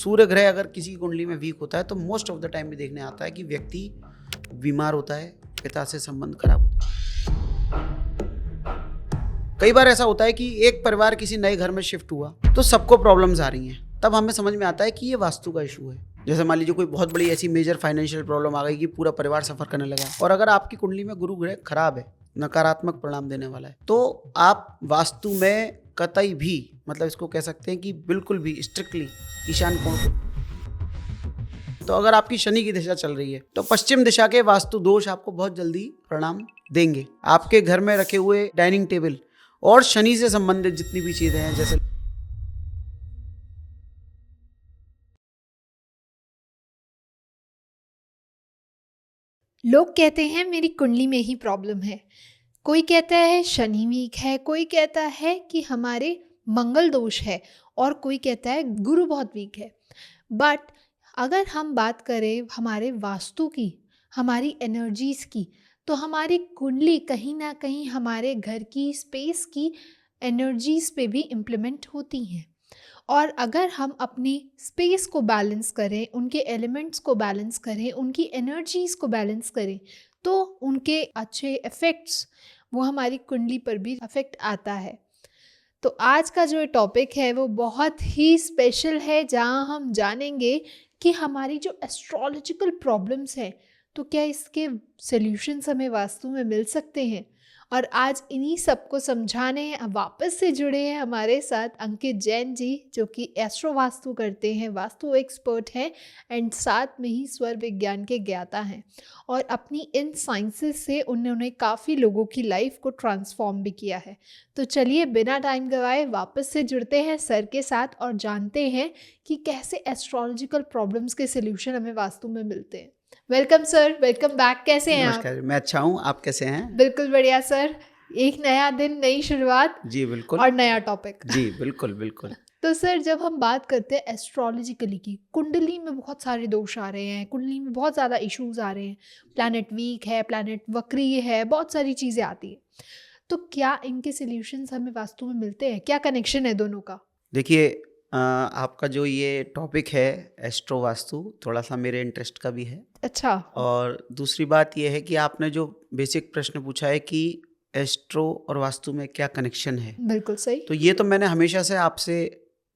सूर्य ग्रह अगर किसी की कुंडली में वीक होता है तो मोस्ट ऑफ द टाइम भी देखने आता है कि व्यक्ति बीमार होता है, पिता से संबंध खराब होता है। कई बार ऐसा होता है कि एक परिवार किसी नए घर में शिफ्ट हुआ तो सबको प्रॉब्लम्स आ रही हैं, तब हमें समझ में आता है कि ये वास्तु का इशू है। जैसे मान लीजिए कोई बहुत बड़ी ऐसी मेजर फाइनेंशियल प्रॉब्लम आ गई कि पूरा परिवार सफर करने लगा, और अगर आपकी कुंडली में गुरु ग्रह खराब है, नकारात्मक परिणाम देने वाला है, तो आप वास्तु में कतई भी, मतलब इसको कह सकते हैं कि बिल्कुल भी स्ट्रिक्टली ईशान कोण को, तो अगर आपकी शनि की दिशा चल रही है तो पश्चिम दिशा के वास्तु दोष आपको बहुत जल्दी परिणाम देंगे। आपके घर में रखे हुए डाइनिंग टेबल और शनि से संबंधित जितनी भी चीजें हैं, जैसे लोग कहते हैं मेरी कुंडली में ही प्रॉब्लम है, कोई कहता है शनि वीक है, कोई कहता है कि हमारे मंगल दोष है, और कोई कहता है गुरु बहुत वीक है। बट अगर हम बात करें हमारे वास्तु की, हमारी एनर्जीज़ की, तो हमारी कुंडली कहीं ना कहीं हमारे घर की स्पेस की एनर्जीज़ पे भी इम्प्लीमेंट होती हैं। और अगर हम अपनी स्पेस को बैलेंस करें, उनके एलिमेंट्स को बैलेंस करें, उनकी एनर्जीज़ को बैलेंस करें, तो उनके अच्छे इफ़ेक्ट्स वो हमारी कुंडली पर भी अफेक्ट आता है। तो आज का जो टॉपिक है वो बहुत ही स्पेशल है, जहाँ हम जानेंगे कि हमारी जो एस्ट्रोलॉजिकल प्रॉब्लम्स हैं, तो क्या इसके सॉल्यूशंस हमें वास्तु में मिल सकते हैं। और आज इन्हीं सबको समझाने वापस से जुड़े हैं हमारे साथ अंकित जैन जी, जो कि एस्ट्रो वास्तु करते हैं, वास्तु एक्सपर्ट हैं, एंड साथ में ही स्वर विज्ञान के ज्ञाता हैं। और अपनी इन साइंसेस से उन्होंने काफ़ी लोगों की लाइफ को ट्रांसफॉर्म भी किया है। तो चलिए बिना टाइम गवाए वापस से जुड़ते हैं सर के साथ और जानते हैं कि कैसे एस्ट्रोलॉजिकल प्रॉब्लम्स के सॉल्यूशन हमें वास्तु में मिलते हैं। Welcome sir, welcome back. कैसे हैं आप? नमस्कार, मैं अच्छा हूँ, आप कैसे हैं? बिल्कुल बढ़िया सर, एक नया दिन, नई शुरुआत जी बिल्कुल, और नया टॉपिक। जी बिल्कुल बिल्कुल। तो सर, जब हम बात करते हैं एस्ट्रोलॉजिकली की, कुंडली में बहुत सारे दोष आ रहे हैं, कुंडली में बहुत ज़्यादा इश्यूज आ रहे हैं, प्लैनेट वीक है, प्लैनेट वक्रीय है, बहुत सारी चीज़ें आती हैं, तो क्या इनके सॉल्यूशंस हमें वास्तु में मिलते हैं? क्या कनेक्शन है दोनों का? देखिए, आपका जो ये टॉपिक है एस्ट्रो वास्तु, थोड़ा सा मेरे इंटरेस्ट का भी है। अच्छा। और दूसरी बात ये है कि आपने जो बेसिक प्रश्न पूछा है कि एस्ट्रो और वास्तु में क्या कनेक्शन है, बिल्कुल सही तो ये तो मैंने हमेशा से आपसे,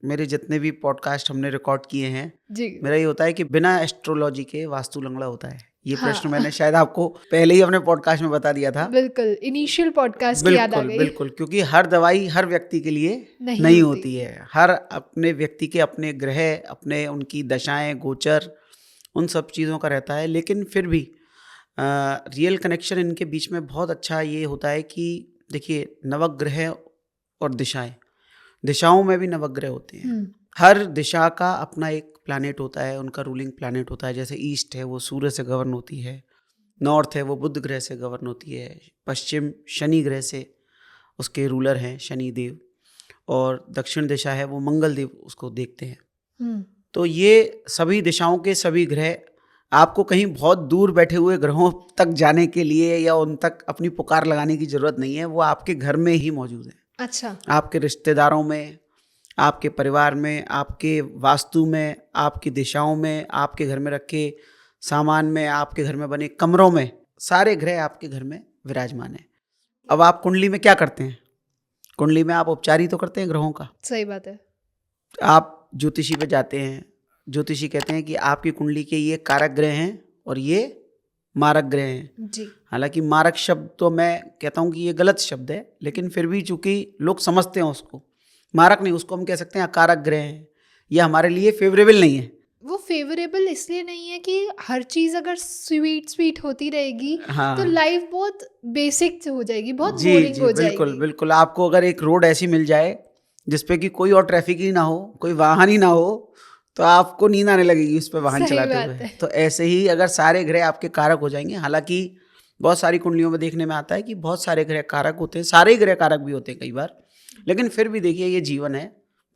मेरे जितने भी पॉडकास्ट हमने रिकॉर्ड किए हैं, जी। मेरा ये होता है कि बिना एस्ट्रोलॉजी के वास्तु लंगड़ा होता है। ये हाँ। प्रश्न मैंने शायद आपको पहले ही अपने पॉडकास्ट में बता दिया था। बिल्कुल, इनिशियल पॉडकास्ट की याद आ बिल्कुल गई। बिल्कुल, क्योंकि हर दवाई हर व्यक्ति के लिए नहीं नहीं होती। होती है। हर अपने व्यक्ति के अपने ग्रह, अपने उनकी दशाएं, गोचर, उन सब चीज़ों का रहता है। लेकिन फिर भी रियल कनेक्शन इनके बीच में बहुत अच्छा ये होता है कि देखिए, नवग्रह और दिशाएं, दिशाओं में भी नवग्रह होते हैं। हर दिशा का अपना एक प्लैनेट होता है, उनका रूलिंग प्लैनेट होता है। जैसे ईस्ट है वो सूर्य से गवर्न होती है, नॉर्थ है वो बुध ग्रह से गवर्न होती है, पश्चिम शनि ग्रह से उसके रूलर हैं शनि देव, और दक्षिण दिशा है वो मंगल देव उसको देखते हैं। तो ये सभी दिशाओं के सभी ग्रह, आपको कहीं बहुत दूर बैठे हुए ग्रहों तक जाने के लिए या उन तक अपनी पुकार लगाने की जरूरत नहीं है, वो आपके घर में ही मौजूद है। अच्छा। आपके रिश्तेदारों में, आपके परिवार में, आपके वास्तु में, आपकी दिशाओं में, आपके घर में रखे सामान में, आपके घर में बने कमरों में, सारे ग्रह आपके घर में विराजमान है। अब आप कुंडली में क्या करते हैं? कुंडली में आप उपचार ही तो करते हैं ग्रहों का। सही बात है। आप ज्योतिषी पे जाते हैं, ज्योतिषी कहते हैं कि आपकी कुंडली के ये कारक ग्रह हैं और ये मारक ग्रह हैं। जी। हालांकि मारक शब्द तो मैं कहता हूँ कि ये गलत शब्द है, लेकिन फिर भी चूंकि लोग समझते हैं उसको, मारक नहीं, उसको हम कह सकते हैं अकारक ग्रह हैं, ये हमारे लिए फेवरेबल नहीं है। वो फेवरेबल इसलिए नहीं है कि हर चीज़ अगर स्वीट होती रहेगी, हाँ, तो लाइफ बहुत बेसिक हो जाएगी, बहुत जी बोरिंग जी हो बिल्कुल जाएगी। बिल्कुल। आपको अगर एक रोड ऐसी मिल जाए जिसपे कि कोई और ट्रैफिक ही ना हो, कोई वाहन ही ना हो, तो आपको नींद आने लगेगी उस पर वाहन सही चलाते बात हुए। है। तो ऐसे ही अगर सारे ग्रह आपके कारक हो जाएंगे, हालांकि बहुत सारी कुंडलियों में देखने में आता है कि बहुत सारे ग्रह कारक होते हैं, सारे ही ग्रह कारक भी होते हैं कई बार, लेकिन फिर भी देखिए ये जीवन है,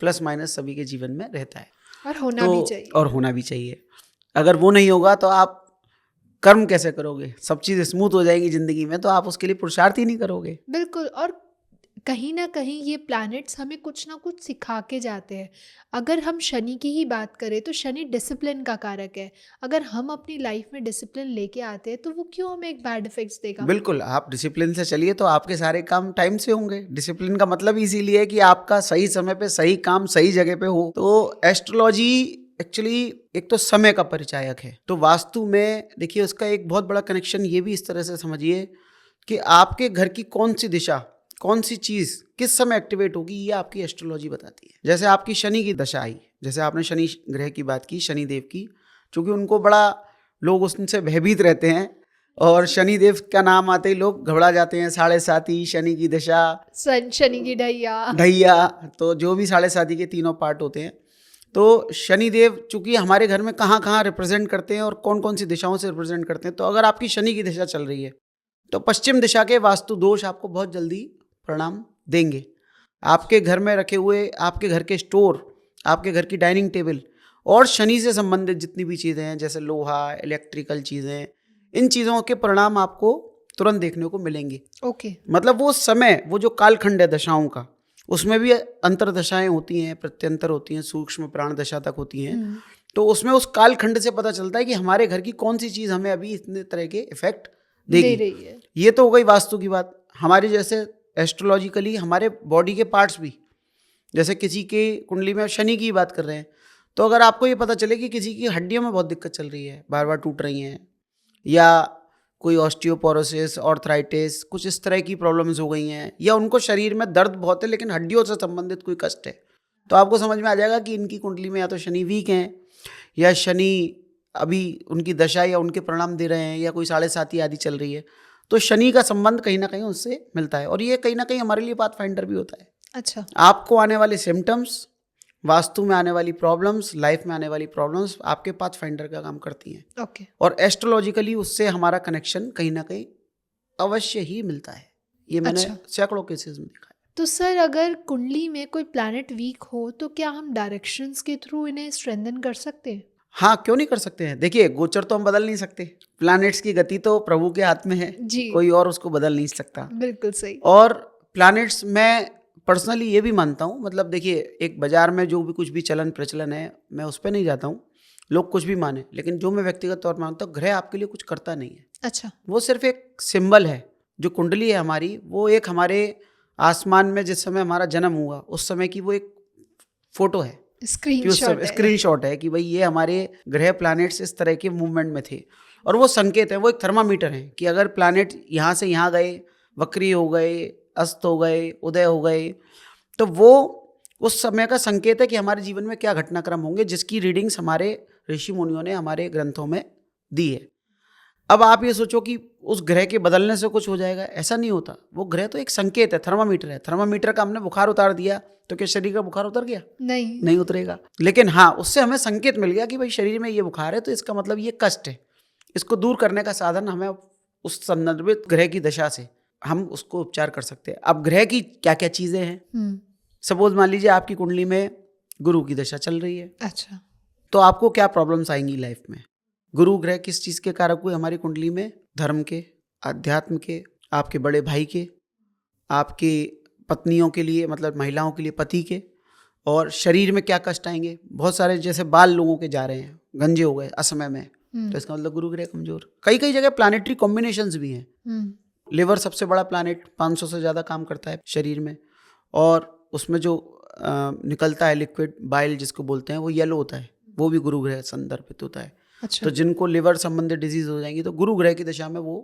प्लस माइनस सभी के जीवन में रहता है, और होना भी चाहिए। और होना भी चाहिए। अगर वो नहीं होगा तो आप कर्म कैसे करोगे? सब चीज़ स्मूथ हो जाएगी जिंदगी में तो आप उसके लिए पुरुषार्थ ही नहीं करोगे। बिल्कुल। और कहीं ना कहीं ये प्लैनेट्स हमें कुछ ना कुछ सिखा के जाते हैं। अगर हम शनि की ही बात करें तो शनि डिसिप्लिन का कारक है। अगर हम अपनी लाइफ में डिसिप्लिन लेके आते हैं तो वो क्यों हमें एक बैड इफेक्ट्स देगा। बिल्कुल, आप डिसिप्लिन से चलिए तो आपके सारे काम टाइम से होंगे। डिसिप्लिन का मतलब इसीलिए है कि आपका सही समय पे सही काम सही जगह पे हो। तो एस्ट्रोलॉजी एक्चुअली एक तो समय का परिचायक है। तो वास्तु में देखिए उसका एक बहुत बड़ा कनेक्शन ये भी इस तरह से समझिए कि आपके घर की कौन सी दिशा, कौन सी चीज़ किस समय एक्टिवेट होगी, ये आपकी एस्ट्रोलॉजी बताती है। जैसे आपकी शनि की दशा आई, जैसे आपने शनि ग्रह की बात की, शनि देव की, चूँकि उनको बड़ा लोग उनसे भयभीत रहते हैं और शनि देव का नाम आते ही लोग घबरा जाते हैं। 7.5 शनि की दशा, शनि की ढैया ढैया, तो जो भी 7.5 के तीनों पार्ट होते हैं। तो शनि देव चूंकि हमारे घर में कहाँ कहाँ रिप्रेजेंट करते हैं और कौन कौन सी दिशाओं से रिप्रेजेंट करते हैं। तो अगर आपकी शनि की दिशा चल रही है तो पश्चिम दिशा के वास्तु दोष आपको बहुत जल्दी परिणाम देंगे। आपके घर में रखे हुए, आपके घर के स्टोर, आपके घर की डाइनिंग टेबल और शनि से संबंधित जितनी भी चीज़ें हैं, जैसे लोहा, इलेक्ट्रिकल चीज़ें, इन चीज़ों के परिणाम आपको तुरंत देखने को मिलेंगे। ओके। मतलब वो समय, वो जो कालखंड है दशाओं का, उसमें भी अंतर दशाएं होती हैं, प्रत्यंतर होती हैं, सूक्ष्म प्राण दशा तक होती हैं। तो उसमें उस कालखंड से पता चलता है कि हमारे घर की कौन सी चीज़ हमें अभी इतने तरह के इफेक्ट दे देगी। रही है। ये तो हो गई वास्तु की बात। हमारी जैसे एस्ट्रोलॉजिकली हमारे बॉडी के पार्ट्स भी, जैसे किसी के कुंडली में शनि की बात कर रहे हैं, तो अगर आपको ये पता चले कि किसी की हड्डियों में बहुत दिक्कत चल रही है, बार बार टूट रही हैं, या कोई ऑस्टियोपोरोसिस, ऑर्थराइटिस, कुछ इस तरह की प्रॉब्लम्स हो गई हैं, या उनको शरीर में दर्द बहुत है लेकिन हड्डियों से संबंधित कोई कष्ट है, तो आपको समझ में आ जाएगा कि इनकी कुंडली में या तो शनि वीक हैं, या शनि अभी उनकी दशा या उनके परिणाम दे रहे हैं, या कोई 7.5 आदि चल रही है। तो शनि का संबंध कहीं ना कहीं उससे मिलता है, और ये कहीं ना कहीं हमारे लिए पाथ फाइंडर भी होता है। अच्छा। आपको आने वाले सिम्टम्स, वास्तु में आने वाली प्रॉब्लम्स, लाइफ में आने वाली प्रॉब्लम्स आपके पाथ फाइंडर का काम करती हैं। ओके। और एस्ट्रोलॉजिकली उससे हमारा कनेक्शन कहीं ना कहीं अवश्य ही मिलता है। ये मैंने अच्छा। सैकड़ों केसेस में देखा है। तो सर अगर कुंडली में कोई प्लैनेट वीक हो तो क्या हम डायरेक्शंस के थ्रू इन्हें स्ट्रेंथन कर सकते हैं। हाँ, क्यों नहीं कर सकते हैं। देखिए, गोचर तो हम बदल नहीं सकते, प्लैनेट्स की गति तो प्रभु के हाथ में है जी। कोई और उसको बदल नहीं सकता। बिल्कुल सही। और प्लैनेट्स मैं पर्सनली ये भी मानता हूँ, मतलब देखिए, एक बाजार में जो भी कुछ भी चलन प्रचलन है, मैं उस पर नहीं जाता हूँ, लोग कुछ भी माने, लेकिन जो मैं व्यक्तिगत तौर पर मानता हूँ, ग्रह आपके लिए कुछ करता नहीं है। अच्छा। वो सिर्फ एक सिंबल है। जो कुंडली है हमारी, वो एक हमारे आसमान में जिस समय हमारा जन्म हुआ उस समय की वो एक फोटो है, स्क्रीनशॉट है कि भाई ये हमारे ग्रह प्लैनेट्स इस तरह के मूवमेंट में थे, और वो संकेत है, वो एक थर्मामीटर है कि अगर प्लैनेट यहाँ से यहाँ गए, वक्री हो गए, अस्त हो गए, उदय हो गए, तो वो उस समय का संकेत है कि हमारे जीवन में क्या घटनाक्रम होंगे, जिसकी रीडिंग्स हमारे ऋषि मुनियों ने हमारे ग्रंथों में दी है। अब आप ये सोचो कि उस ग्रह के बदलने से कुछ हो जाएगा, ऐसा नहीं होता। वो ग्रह तो एक संकेत है, थर्मामीटर है। थर्मामीटर का हमने बुखार उतार दिया तो क्या शरीर का बुखार उतर गया? नहीं उतरेगा। लेकिन हाँ, उससे हमें संकेत मिल गया कि भाई शरीर में ये बुखार है, तो इसका मतलब ये कष्ट है। इसको दूर करने का साधन हमें उस संदर्भित ग्रह की दशा से हम उसको उपचार कर सकते हैं। अब ग्रह की क्या क्या चीजें हैं, सपोज मान लीजिए आपकी कुंडली में गुरु की दशा चल रही है। अच्छा। तो आपको क्या प्रॉब्लम्स आएंगी लाइफ में? गुरु ग्रह किस चीज़ के कारक हुए हमारी कुंडली में? धर्म के, अध्यात्म के, आपके बड़े भाई के, आपकी पत्नियों के लिए, मतलब महिलाओं के लिए पति के, और शरीर में क्या कष्ट आएंगे? बहुत सारे जैसे बाल लोगों के जा रहे हैं, गंजे हो गए असमय में, तो इसका मतलब गुरु ग्रह कमजोर। कई कई जगह प्लानिटरी कॉम्बिनेशंस भी हैं। लिवर सबसे बड़ा प्लानिट, 500 से ज़्यादा काम करता है शरीर में, और उसमें जो निकलता है लिक्विड बाइल जिसको बोलते हैं, वो येलो होता है, वो भी गुरु ग्रह संदर्भित होता है। अच्छा। तो जिनको लिवर संबंधित डिजीज हो जाएंगी तो गुरु ग्रह की दशा में वो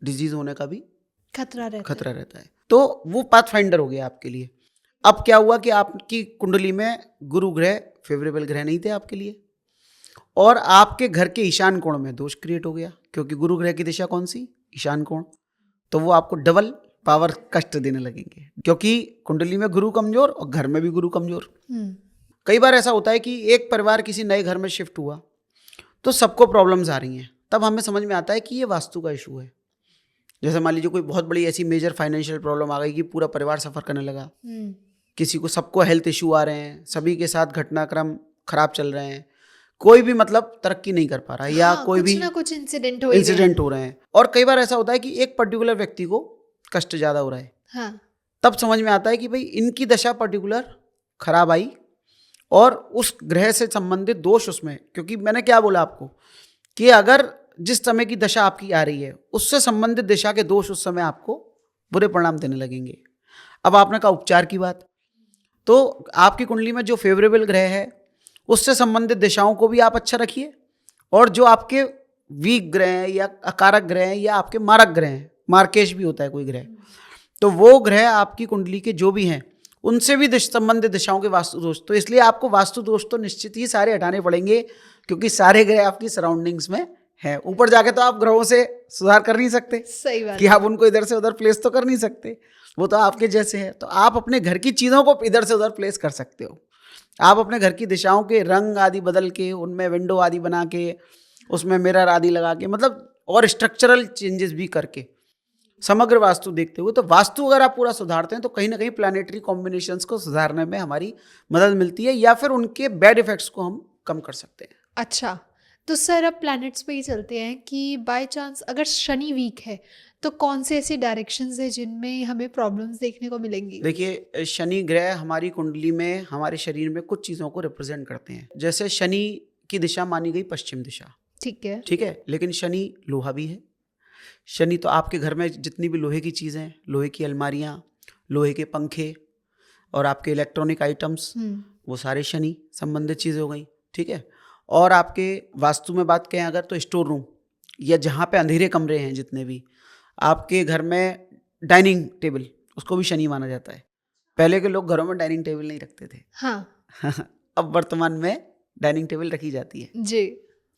डिजीज होने का भी खतरा रहता है। तो वो पाथ फाइंडर हो गया आपके लिए। अब क्या हुआ कि आपकी कुंडली में गुरु ग्रह फेवरेबल ग्रह नहीं थे आपके लिए, और आपके घर के ईशान कोण में दोष क्रिएट हो गया, क्योंकि गुरु ग्रह की दिशा कौन सी? ईशान कोण। तो वो आपको डबल पावर कष्ट देने लगेंगे, क्योंकि कुंडली में गुरु कमजोर और घर में भी गुरु कमजोर। कई बार ऐसा होता है कि एक परिवार किसी नए घर में शिफ्ट हुआ तो सबको प्रॉब्लम्स आ रही हैं, तब हमें समझ में आता है कि ये वास्तु का इशू है। जैसे मान लीजिए कोई बहुत बड़ी ऐसी मेजर फाइनेंशियल प्रॉब्लम आ गई कि पूरा परिवार सफ़र करने लगा, किसी को, सबको हेल्थ इशू आ रहे हैं, सभी के साथ घटनाक्रम खराब चल रहे हैं, कोई भी मतलब तरक्की नहीं कर पा रहा है, या कोई भी कुछ इंसिडेंट हो रहे हैं। और कई बार ऐसा होता है कि एक पर्टिकुलर व्यक्ति को कष्ट ज़्यादा हो रहा है, तब समझ में आता है कि भाई इनकी दशा पर्टिकुलर खराब आई और उस ग्रह से संबंधित दोष उसमें, क्योंकि मैंने क्या बोला आपको कि अगर जिस समय की दशा आपकी आ रही है उससे संबंधित दिशा के दोष उस समय आपको बुरे परिणाम देने लगेंगे। अब आपने कहा उपचार की बात, तो आपकी कुंडली में जो फेवरेबल ग्रह है उससे संबंधित दिशाओं को भी आप अच्छा रखिए, और जो आपके वीक ग्रह हैं या अकारक ग्रह हैं या आपके मारक ग्रह हैं, मार्केश भी होता है कोई ग्रह, तो वो ग्रह आपकी कुंडली के जो भी हैं उनसे भी संबंधित दिशाओं के वास्तु दोष, तो इसलिए आपको वास्तु दोष तो निश्चित ही सारे हटाने पड़ेंगे, क्योंकि सारे ग्रह आपकी सराउंडिंग्स में है। ऊपर जाके तो आप ग्रहों से सुधार कर नहीं सकते, सही बात कि आप उनको इधर से उधर प्लेस तो कर नहीं सकते, वो तो आपके जैसे है। तो आप अपने घर की चीज़ों को इधर से उधर प्लेस कर सकते हो। आप अपने घर की दिशाओं के रंग आदि बदल के, उनमें विंडो आदि बना के, उसमें मिरर आदि लगा के, मतलब और स्ट्रक्चरल चेंजेस भी करके समग्र वास्तु देखते हुए, तो वास्तु अगर आप पूरा सुधारते हैं तो कहीं ना कहीं प्लानेटरी कॉम्बिनेशंस को सुधारने में हमारी मदद मिलती है, या फिर उनके बैड इफेक्ट्स को हम कम कर सकते हैं। अच्छा, तो सर अब प्लैनेट्स पे ही चलते हैं कि बाय चांस अगर शनि वीक है तो कौन से ऐसे डायरेक्शंस है जिनमें हमें प्रॉब्लम्स देखने को मिलेंगी? देखिए, शनि ग्रह हमारी कुंडली में हमारे शरीर में कुछ चीज़ों को रिप्रेजेंट करते हैं। जैसे शनि की दिशा मानी गई पश्चिम दिशा, ठीक है। ठीक है, लेकिन शनि लोहा भी है। शनि तो आपके घर में जितनी भी लोहे की चीज़ें, लोहे की अलमारियाँ, लोहे के पंखे और आपके इलेक्ट्रॉनिक आइटम्स, वो सारे शनि संबंधित चीज़ें हो गई, ठीक है। और आपके वास्तु में बात करें अगर, तो स्टोर रूम या जहाँ पे अंधेरे कमरे हैं जितने भी आपके घर में, डाइनिंग टेबल, उसको भी शनि माना जाता है। पहले के लोग घरों में डाइनिंग टेबल नहीं रखते थे, हाँ अब वर्तमान में डाइनिंग टेबल रखी जाती है, जी।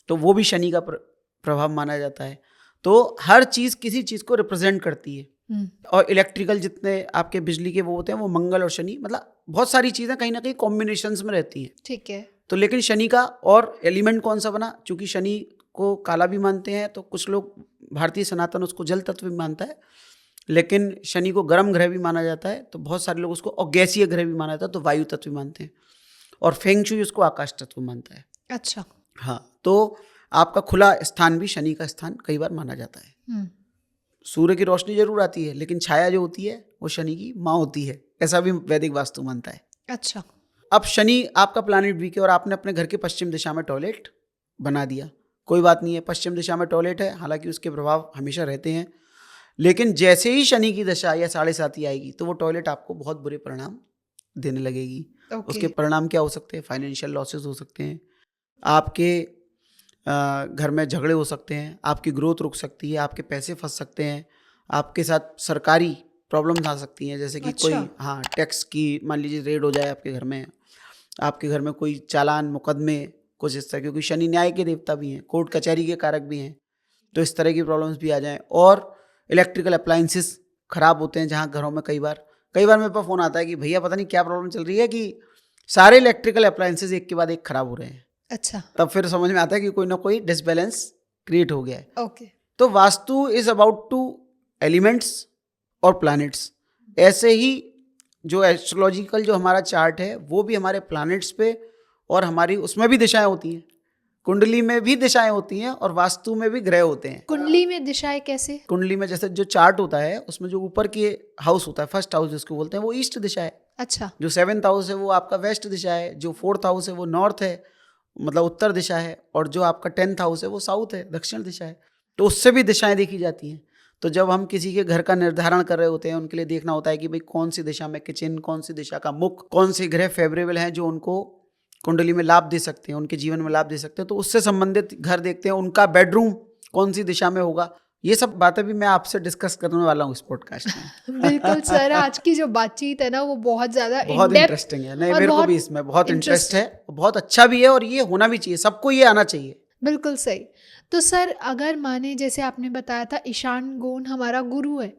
तो वो भी शनि का प्रभाव माना जाता है। तो हर चीज़ किसी चीज़ को रिप्रेजेंट करती है। और इलेक्ट्रिकल जितने आपके बिजली के वो होते हैं, वो मंगल और शनि, मतलब बहुत सारी चीज़ें कहीं ना कहीं कॉम्बिनेशंस में रहती हैं, ठीक है। तो लेकिन शनि का और एलिमेंट कौन सा बना, चूंकि शनि को काला भी मानते हैं, तो कुछ लोग भारतीय सनातन उसको जल तत्व भी मानता है, लेकिन शनि को गर्म ग्रह भी माना जाता है, तो बहुत सारे लोग उसको और गैसीय ग्रह भी माना जाता है, तो वायु तत्व भी मानते हैं, और फेंग शुई उसको आकाश तत्व मानता है। अच्छा। हाँ, तो आपका खुला स्थान भी शनि का स्थान कई बार माना जाता है। सूर्य की रोशनी जरूर आती है, लेकिन छाया जो होती है वो शनि की माँ होती है, ऐसा भी वैदिक वास्तु मानता है। अच्छा। अब शनि आपका प्लैनेट वीक है और आपने अपने घर के पश्चिम दिशा में टॉयलेट बना दिया, कोई बात नहीं है, पश्चिम दिशा में टॉयलेट है, हालांकि उसके प्रभाव हमेशा रहते हैं, लेकिन जैसे ही शनि की दशा या 7.5 आई तो वो टॉयलेट आपको बहुत बुरे परिणाम देने लगेगी। उसके परिणाम क्या हो सकते हैं? फाइनेंशियल लॉसेस हो सकते हैं, आपके घर में झगड़े हो सकते हैं, आपकी ग्रोथ रुक सकती है, आपके पैसे फंस सकते हैं, आपके साथ सरकारी प्रॉब्लम्स आ सकती हैं, जैसे कि कोई टैक्स की मान लीजिए रेड हो जाए आपके घर में, आपके घर में कोई चालान मुकदमे कुछ इस तरह, क्योंकि शनि न्याय के देवता भी हैं, कोर्ट कचहरी के कारक भी हैं, तो इस तरह की प्रॉब्लम्स भी आ जाएं। और इलेक्ट्रिकल अप्लायंसेस खराब होते हैं, जहाँ घरों में कई बार मेरे पास फ़ोन आता है कि भैया पता नहीं क्या प्रॉब्लम चल रही है कि सारे इलेक्ट्रिकल अप्लायंसेस एक के बाद एक खराब हो रहे हैं। अच्छा। तब फिर समझ में आता है कि कोई ना कोई डिसबैलेंस क्रिएट हो गया है। ओके। तो vastu is about two elements और प्लैनेट्स। ऐसे ही जो एस्ट्रोलॉजिकल जो हमारा चार्ट है वो भी हमारे प्लैनेट्स पे और हमारी उसमें भी दिशाएं होती हैं, कुंडली में भी दिशाएं होती हैं और वास्तु में भी ग्रह होते हैं। कुंडली में दिशाएं कैसे? कुंडली में जैसे जो चार्ट होता है उसमें जो ऊपर की हाउस होता है, फर्स्ट हाउस जिसको बोलते हैं, वो ईस्ट दिशा है। अच्छा। जो 7th हाउस है वो आपका वेस्ट दिशा है, जो 4th हाउस है वो नॉर्थ है, मतलब उत्तर दिशा है, और जो आपका 10th हाउस है वो साउथ है, दक्षिण दिशा है। तो उससे भी दिशाएं देखी जाती हैं। तो जब हम किसी के घर का निर्धारण कर रहे होते हैं, उनके लिए देखना होता है कि भाई कौन सी दिशा में किचन, कौन सी दिशा का मुख, कौन से ग्रह फेवरेबल हैं जो उनको कुंडली में लाभ दे सकते हैं, उनके जीवन में लाभ दे सकते हैं। तो उससे संबंधित घर देखते हैं, उनका बेडरूम कौन सी दिशा में होगा। ये सब बातें भी मैं आपसे डिस्कस करने वाला हूँ इस पॉडकास्ट में। बिल्कुल सर, आज की जो बातचीत है ना वो बहुत ज़्यादा इंटरेस्टिंग है। नहीं, मेरे को भी इसमें बहुत इंटरेस्ट है, बहुत अच्छा भी है, और ये होना भी चाहिए, सबको ये आना चाहिए। बिल्कुल सही। तो सर अगर माने जैसे आपने बताया था ईशान कोण हमारा गुरु है,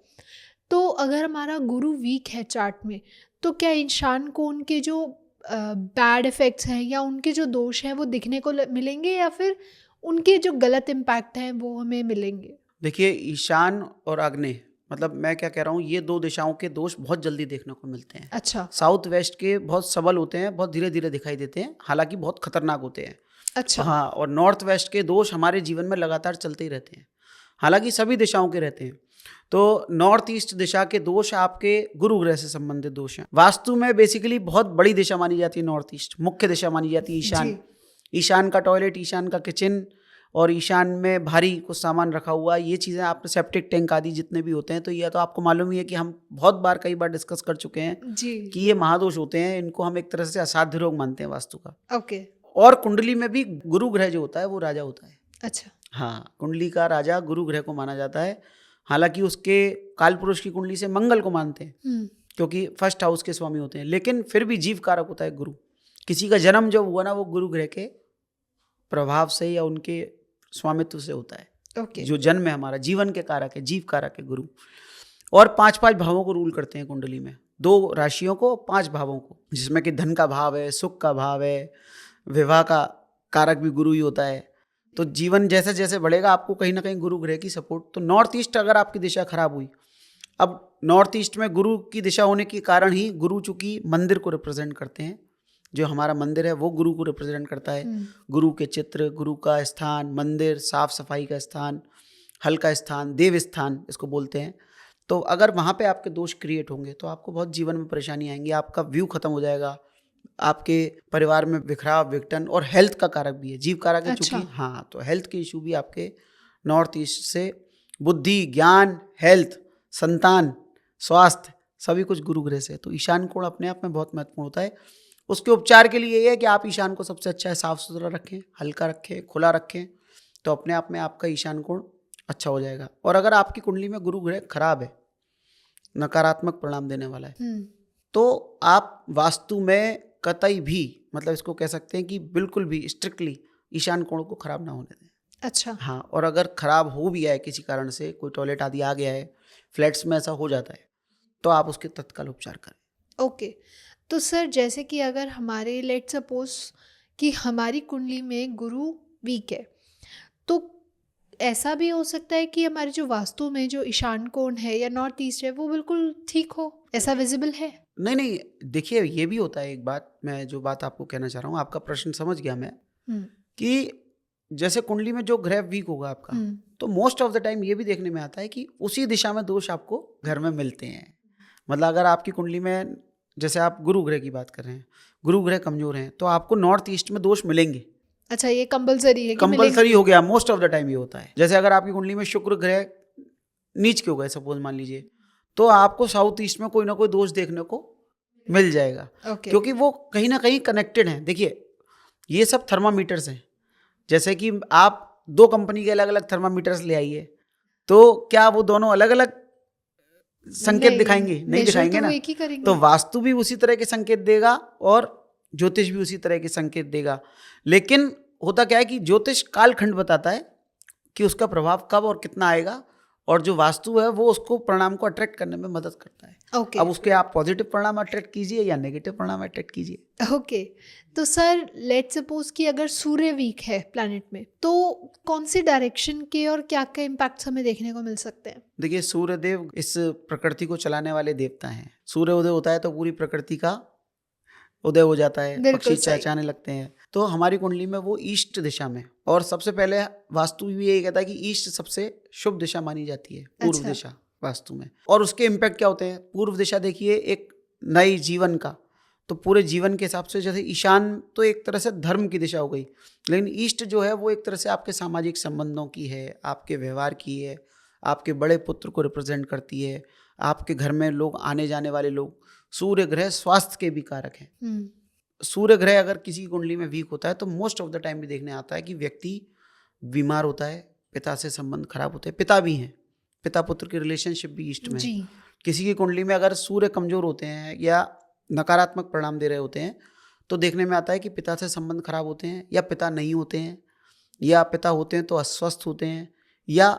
तो अगर हमारा गुरु वीक है चार्ट में, तो क्या ईशान कोण के जो बैड इफेक्ट्स हैं या उनके जो दोष हैं वो दिखने को मिलेंगे, या फिर उनके जो गलत इम्पैक्ट हैं वो हमें मिलेंगे? देखिए, ईशान और आग्नेय, मतलब मैं क्या कह रहा हूँ, ये दो दिशाओं के दोष बहुत जल्दी देखने को मिलते हैं। अच्छा। साउथ वेस्ट के बहुत सबल होते हैं, बहुत धीरे धीरे दिखाई देते हैं, हालांकि बहुत खतरनाक होते हैं। अच्छा। हाँ, और नॉर्थ वेस्ट के दोष हमारे जीवन में लगातार चलते ही रहते हैं, हालांकि सभी दिशाओं के रहते हैं। तो नॉर्थ ईस्ट दिशा के दोष आपके गुरु ग्रह से संबंधित दोष हैं। वास्तु में बेसिकली बहुत बड़ी दिशा मानी जाती है नॉर्थ ईस्ट, मुख्य दिशा मानी जाती है ईशान। ईशान का टॉयलेट, ईशान का किचन और ईशान में भारी कुछ सामान रखा हुआ, ये चीज़ें आप सेप्टिक टैंक आदि जितने भी होते हैं, तो ये तो आपको मालूम ही है कि हम बहुत बार कई बार डिस्कस कर चुके हैं कि ये महादोष होते हैं। इनको हम एक तरह से असाध्य रोग मानते हैं वास्तु का। ओके। और कुंडली में भी गुरु ग्रह जो होता है वो राजा होता है। अच्छा। हाँ, कुंडली का राजा गुरु ग्रह को माना जाता है। हालांकि उसके काल पुरुष की कुंडली से मंगल को मानते हैं क्योंकि फर्स्ट हाउस के स्वामी होते हैं, लेकिन फिर भी जीव कारक होता है गुरु। किसी का जन्म जो हुआ ना वो गुरु ग्रह के प्रभाव से या उनके स्वामित्व से होता है। ओके। जो जन्म है हमारा जीवन के कारक है, जीव कारक है गुरु। और 5-5 भावों को रूल करते हैं कुंडली में, 2 राशियों को, 5 भावों को, जिसमें कि धन का भाव है, सुख का भाव है, विवाह का कारक भी गुरु ही होता है। तो जीवन जैसे जैसे बढ़ेगा आपको कहीं ना कहीं गुरु ग्रह की सपोर्ट। तो नॉर्थ ईस्ट अगर आपकी दिशा खराब हुई, अब नॉर्थ ईस्ट में गुरु की दिशा होने के कारण ही, गुरु चूंकि मंदिर को रिप्रेजेंट करते हैं, जो हमारा मंदिर है वो गुरु को रिप्रेजेंट करता है। गुरु के चित्र, गुरु का स्थान, मंदिर, साफ सफाई का स्थान, हल का स्थान, देव स्थान इसको बोलते हैं। तो अगर वहाँ पे आपके दोष क्रिएट होंगे तो आपको बहुत जीवन में परेशानी आएंगी, आपका व्यू खत्म हो जाएगा, आपके परिवार में बिखराव, विघटन, और हेल्थ का कारक भी है, जीव कारक है चूंकि। हाँ, तो हेल्थ के इशू भी आपके नॉर्थ ईस्ट से, बुद्धि, ज्ञान, हेल्थ, संतान, स्वास्थ्य, सभी कुछ गुरु ग्रह से। तो ईशान कोण अपने आप में बहुत महत्वपूर्ण होता है। उसके उपचार के लिए ये है कि आप ईशान को सबसे अच्छा है साफ सुथरा रखें, हल्का रखें, खुला रखें, तो अपने आप में आपका ईशान कोण अच्छा हो जाएगा। और अगर आपकी कुंडली में गुरु ग्रह खराब है, नकारात्मक परिणाम देने वाला है, तो आप वास्तु में कतई भी, मतलब इसको कह सकते हैं कि बिल्कुल भी स्ट्रिक्टली ईशान कोण को खराब ना होने दें। अच्छा। हाँ, और अगर खराब हो भी है किसी कारण से, कोई टॉयलेट आदि आ गया है, फ्लैट्स में ऐसा हो जाता है, तो आप उसके तत्काल उपचार करें। ओके। तो सर जैसे कि अगर हमारे लेट सपोज कि हमारी कुंडली में गुरु वीक है, तो ऐसा भी हो सकता है कि हमारी जो वास्तु में जो ईशान कोण है या नॉर्थ ईस्ट है वो बिल्कुल ठीक हो, ऐसा विजिबल है? नहीं, देखिए ये भी होता है। एक बात, मैं जो बात आपको कहना चाह रहा हूँ, आपका प्रश्न समझ गया मैं, कि जैसे कुंडली में जो ग्रह वीक होगा आपका, तो मोस्ट ऑफ द टाइम ये भी देखने में आता है कि उसी दिशा में दोष आपको घर में मिलते हैं। मतलब अगर आपकी कुंडली में, जैसे आप गुरु ग्रह की बात कर रहे हैं, गुरु ग्रह कमजोर हैं, तो आपको नॉर्थ ईस्ट में दोष मिलेंगे। अच्छा, ये कंपलसरी है? कंपलसरी हो गया, मोस्ट ऑफ द टाइम ये होता है। जैसे अगर आपकी कुंडली में शुक्र ग्रह नीच के हो गए सपोज मान लीजिए, तो आपको साउथ ईस्ट में कोई ना कोई दोष देखने को मिल जाएगा। क्योंकि वो कहीं ना कहीं कनेक्टेड हैं। देखिए ये सब थर्मामीटर्स हैं। जैसे कि आप 2 कंपनी के अलग अलग थर्मामीटर्स ले आइए, तो क्या वो दोनों अलग अलग संकेत दिखाएंगे? नहीं दिखाएंगे ना। तो वास्तु भी उसी तरह के संकेत देगा और ज्योतिष भी उसी तरह के संकेत देगा। लेकिन होता क्या है कि ज्योतिष कालखंड बताता है कि उसका प्रभाव कब और कितना आएगा, और जो वास्तु है वो उसको परिणाम को अट्रैक्ट करने में मदद करता है। अब उसके आप पॉजिटिव परिणाम अट्रैक्ट कीजिए या नेगेटिव परिणाम अट्रैक्ट कीजिए। ओके। तो सर लेट सपोज कि अगर सूर्य वीक है प्लैनेट में, तो कौन सी डायरेक्शन के और क्या क्या इम्पैक्ट्स हमें देखने को मिल सकते हैं? देखिए सूर्य देव इस प्रकृति को चलाने वाले देवता हैं। सूर्य उदय होता है तो पूरी प्रकृति का उदय हो जाता है, पक्षी चहचहाने लगते हैं। तो हमारी कुंडली में वो ईस्ट दिशा में, और सबसे पहले वास्तु भी यही कहता है कि ईस्ट सबसे शुभ दिशा मानी जाती है, पूर्व दिशा वास्तु में। और उसके इम्पैक्ट क्या होते हैं? पूर्व दिशा देखिए एक नई जीवन का, तो पूरे जीवन के हिसाब से, जैसे ईशान तो एक तरह से धर्म की दिशा हो गई, लेकिन ईस्ट जो है वो एक तरह से आपके सामाजिक संबंधों की है, आपके व्यवहार की है, आपके बड़े पुत्र को रिप्रेजेंट करती है, आपके घर में लोग आने जाने वाले लोग। सूर्य ग्रह स्वास्थ्य के भी कारक हैं। सूर्य ग्रह अगर किसी कुंडली में वीक होता है तो मोस्ट ऑफ द टाइम भी देखने आता है कि व्यक्ति बीमार होता है, पिता से संबंध खराब होते हैं, पिता भी हैं, पिता पुत्र की रिलेशनशिप भी ईस्ट में है। किसी की कुंडली में अगर सूर्य कमजोर होते हैं या नकारात्मक परिणाम दे रहे होते हैं तो देखने में आता है कि पिता से संबंध खराब होते हैं, या पिता नहीं होते हैं, या पिता होते हैं तो अस्वस्थ होते हैं, या